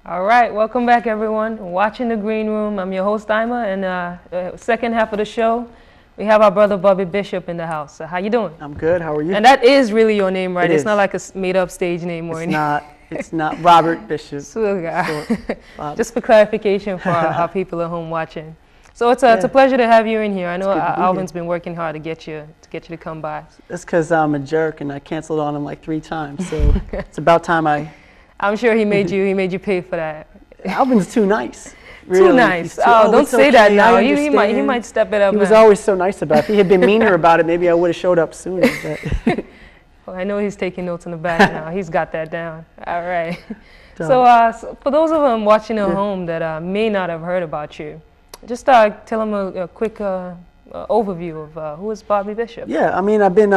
All right, welcome back, everyone. Watching the Green Room. I'm your host, Aima, and second half of the show, we have our brother Bobby Bishop in the house. So how you doing? I'm good. How are you? And that is really your name, right? It It's is. not like a made-up stage name or It's anything. not. It's not Robert Bishop. So, just for clarification for our people at home watching. So it's a pleasure to have you in here. I know Alvin's been working hard to get you to come by. That's because I'm a jerk and I canceled on him like 3 times. So it's about time I'm sure he made you pay for that. Alvin's too nice. Really. Too nice. Too, don't say okay, that now. he He might step it up. He was always so nice about it. If he had been meaner about it, maybe I would have showed up sooner. But Well, I know he's taking notes in the back now. He's got that down. All right. So for those of them watching at home that may not have heard about you, just tell them a quick overview of who is Bobby Bishop. Yeah, I mean, I've been,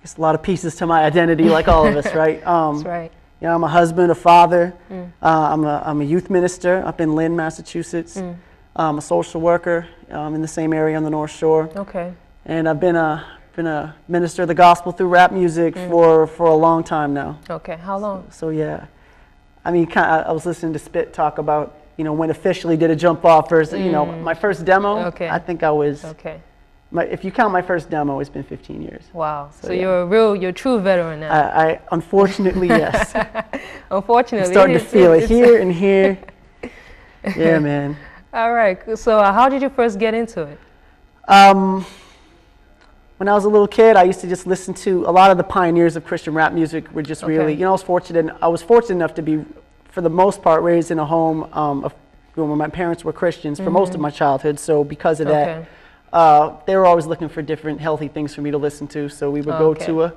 it's a lot of pieces to my identity, like all of us, right? That's right. You know, I'm a husband, a father. I'm a youth minister up in Lynn, Massachusetts. I'm a social worker in the same area on the North Shore. Okay. And I've been a minister of the gospel through rap music for a long time now. Okay. How long? So yeah, I mean, I was listening to Spit talk about, you know, when officially did a jump off versus, you know, my first demo. Okay. I think I was. Okay. If you count my first demo, it's been 15 years. Wow. So yeah. you're a true veteran now. I unfortunately, yes. Unfortunately. I'm starting to feel it here and here. Yeah, man. All right. So how did you first get into it? When I was a little kid, I used to just listen to a lot of the pioneers of Christian rap music. Were just really, you know, I was fortunate enough to be, for the most part, raised in a home where my parents were Christians for most of my childhood. So because of that, they were always looking for different healthy things for me to listen to. So we would go to a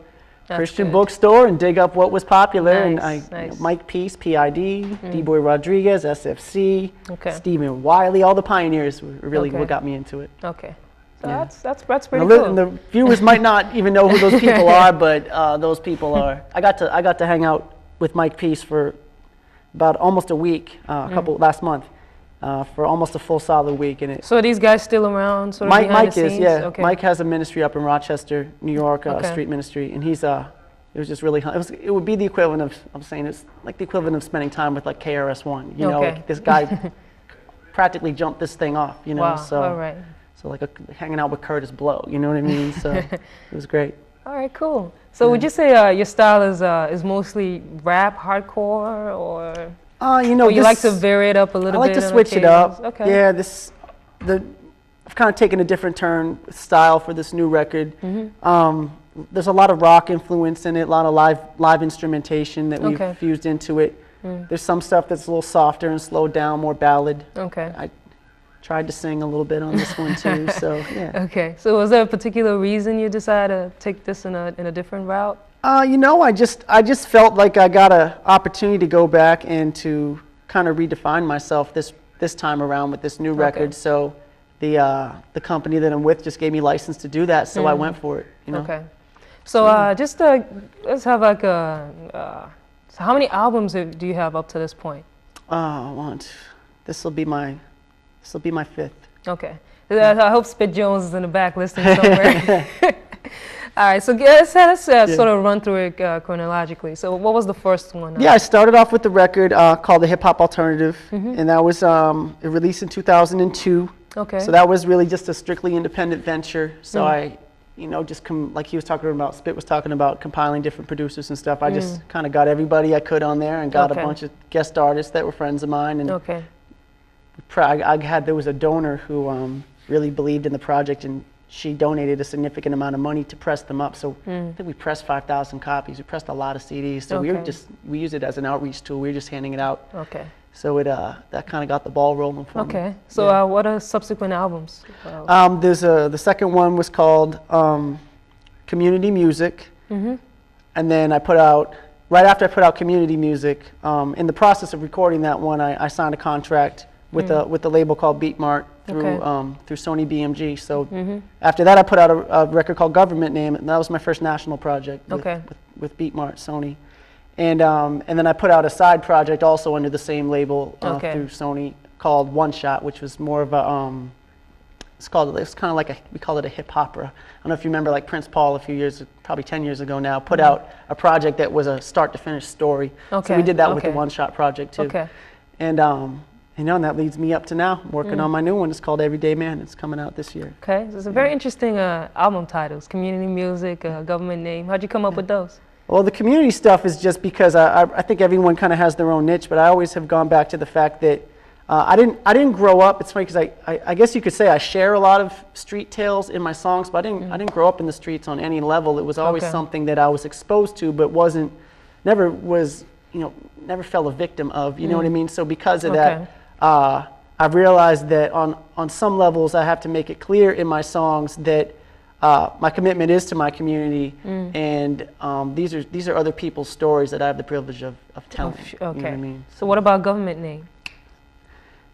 Christian bookstore and dig up what was popular. You know, Mike Peace, PID, D-Boy Rodriguez, SFC, Stephen Wiley, all the pioneers were really what got me into it. Okay. So that's pretty cool. And the viewers might not even know who those people are, but those people are. I got to hang out with Mike Peace for about almost a week, last month, for almost a full solid week. And so are these guys still around? Sort of Mike the is, scenes? yeah. Okay. Mike has a ministry up in Rochester, New York, street ministry, and he's it was just really. It would be the equivalent of, I'm saying it's like the equivalent of spending time with like KRS-One. You know, like this guy practically jumped this thing off. You know, wow. so. All right. So like hanging out with Curtis Blow, you know what I mean? So it was great. All right, cool. So would you say your style is mostly rap, hardcore, or you know, or you like to vary it up a little bit? I like to switch it up. Okay. Yeah, I've kind of taken a different turn with style for this new record. There's a lot of rock influence in it, a lot of live instrumentation that we've fused into it. There's some stuff that's a little softer and slowed down, more ballad. Okay. I tried to sing a little bit on this one too, so yeah. Okay, so was there a particular reason you decided to take this in a different route? You know, I just felt like I got an opportunity to go back and to kind of redefine myself this time around with this new record. So the company that I'm with just gave me license to do that, so I went for it. You know? Okay, so let's have like so how many albums do you have up to this point? This will be my 5th. Okay. I hope Spit Jones is in the back listening somewhere. All right, so let's sort of run through it chronologically. So what was the first one? Yeah, I started off with the record called The Hip Hop Alternative, and that was it released in 2002. Okay. So that was really just a strictly independent venture. So I, you know, just like he was talking about, Spit was talking about compiling different producers and stuff. I just kind of got everybody I could on there and got a bunch of guest artists that were friends of mine. And there was a donor who really believed in the project, and she donated a significant amount of money to press them up. So I think we pressed 5,000 copies. We pressed a lot of CDs. So we used it as an outreach tool. We were just handing it out. Okay. So that kind of got the ball rolling for me. Okay. So what are subsequent albums? There's the second one was called Community Music, and then I put out, right after I put out Community Music, in the process of recording that one, I signed a contract with a label called Beat Mart through Sony BMG. So after that, I put out a record called Government Name, and that was my first national project with Beat Mart, Sony. And then I put out a side project also under the same label through Sony called One Shot, which was more of a it's kind of like we call it a hip opera. I don't know if you remember, like Prince Paul a few years, probably 10 years ago now, put out a project that was a start to finish story. So we did that with the One Shot project too. And you know, and that leads me up to now. I'm working on my new one. It's called Everyday Man. It's coming out this year. Okay, so it's a very interesting album titles, community music, government name. How'd you come up with those? Well, the community stuff is just because I think everyone kind of has their own niche, but I always have gone back to the fact that I didn't grow up. It's funny because I guess you could say I share a lot of street tales in my songs, but I didn't grow up in the streets on any level. It was always something that I was exposed to, but never fell a victim of. You know what I mean? So because of that, I've realized that on some levels I have to make it clear in my songs that my commitment is to my community, and these are other people's stories that I have the privilege of telling. Okay. You know what I mean? So what about government name?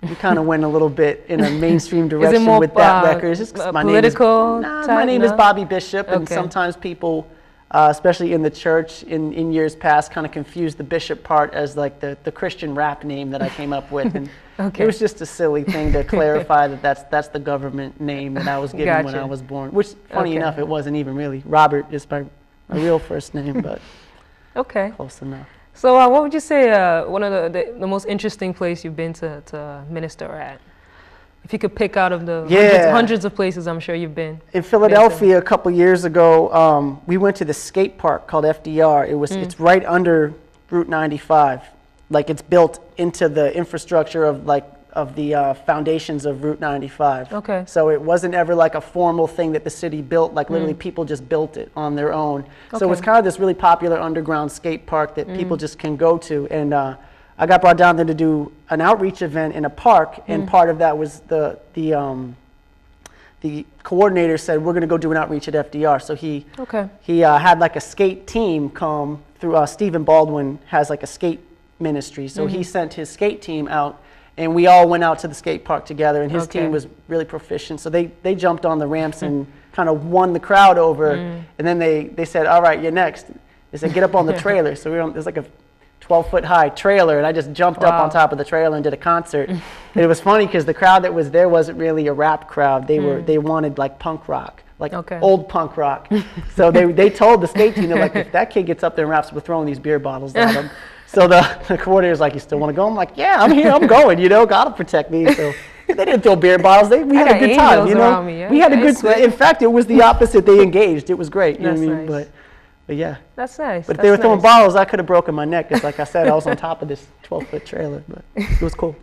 We kind of went a little bit in a mainstream direction more, with that record. It's just my political my name is Bobby Bishop, and sometimes people, especially in the church in years past, kind of confused the Bishop part as like the Christian rap name that I came up with, and it was just a silly thing to clarify that that's the government name that I was given when I was born. Which, funny enough, it wasn't even really. Robert is my real first name, but close enough. So what would you say one of the most interesting place you've been to minister at? If you could pick out of the hundreds of places I'm sure you've been. In Philadelphia a couple years ago, we went to the skate park called FDR. It's right under Route 95. Like it's built into the infrastructure of the foundations of Route 95. Okay. So it wasn't ever like a formal thing that the city built, like literally people just built it on their own. So it's kind of this really popular underground skate park that people just can go to. And I got brought down there to do an outreach event in a park, and part of that was the coordinator said, we're gonna go do an outreach at FDR. So he had like a skate team come through, Stephen Baldwin has like a skate ministry. So he sent his skate team out, and we all went out to the skate park together, and his team was really proficient. So they jumped on the ramps and kind of won the crowd over. And then they said, all right, you're next. They said, get up on the trailer. So there's like a 12-foot high trailer, and I just jumped up on top of the trailer and did a concert. And it was funny because the crowd that was there wasn't really a rap crowd. They wanted like punk rock, like old punk rock. So they told the skate team, they're like, if that kid gets up there and raps, we're throwing these beer bottles at him. So the coordinator's like, you still want to go? I'm like, yeah, I'm here, I'm going, God will protect me. So they didn't throw beer bottles. We had a good time, We had a good time. In fact, it was the opposite. They engaged. It was great, you know what I mean? But yeah. That's nice. But if they were throwing bottles, I could have broken my neck. Because like I said, I was on top of this 12-foot trailer. But it was cool.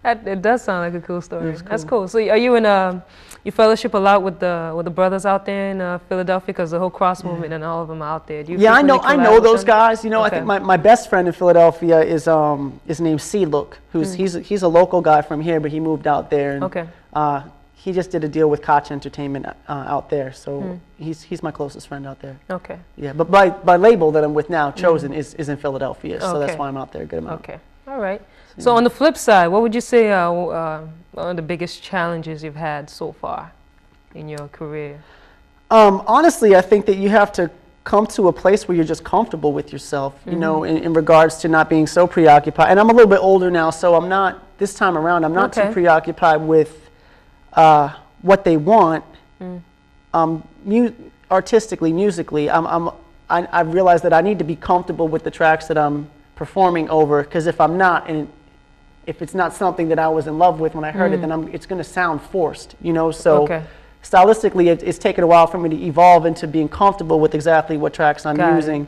It does sound like a cool story. That's cool. So are you in you fellowship a lot with the brothers out there in Philadelphia, because the whole cross movement and all of them are out there? I know those guys. I think my best friend in Philadelphia is named C-Look, he's a local guy from here, but he moved out there. And, he just did a deal with Koch Entertainment out there, so he's my closest friend out there. Okay. Yeah, but my label that I'm with now, Chosen, is in Philadelphia, so that's why I'm out there a good amount. Okay. All right. So on the flip side, what would you say one of the biggest challenges you've had so far in your career? Honestly, I think that you have to come to a place where you're just comfortable with yourself, in regards to not being so preoccupied. And I'm a little bit older now, so I'm not, this time around, I'm not too preoccupied with what they want. Artistically, musically, I've realized that I need to be comfortable with the tracks that I'm performing over, because if I'm not, and if it's not something that I was in love with when I heard it, then it's going to sound forced, so stylistically it's taken a while for me to evolve into being comfortable with exactly what tracks I'm using.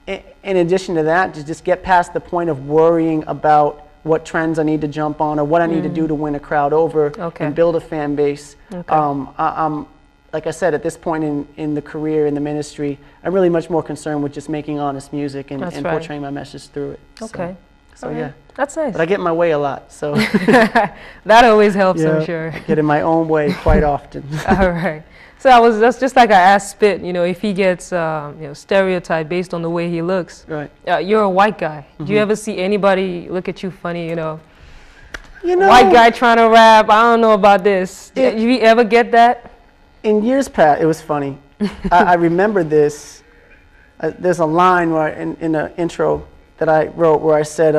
In addition to that, to just get past the point of worrying about what trends I need to jump on or what I need to do to win a crowd over and build a fan base. I'm, like I said, at this point in the career, in the ministry, I'm really much more concerned with just making honest music and portraying my message through it. So yeah. That's nice. But I get in my way a lot, so. That always helps, I'm sure. I get in my own way quite often. All right. So that's just like I asked Spit, if he gets stereotyped based on the way he looks. Right. You're a white guy. Do you ever see anybody look at you funny, white guy trying to rap, I don't know about this. Did you ever get that? In years past, it was funny. I remember this. There's a line in the intro that I wrote where I said,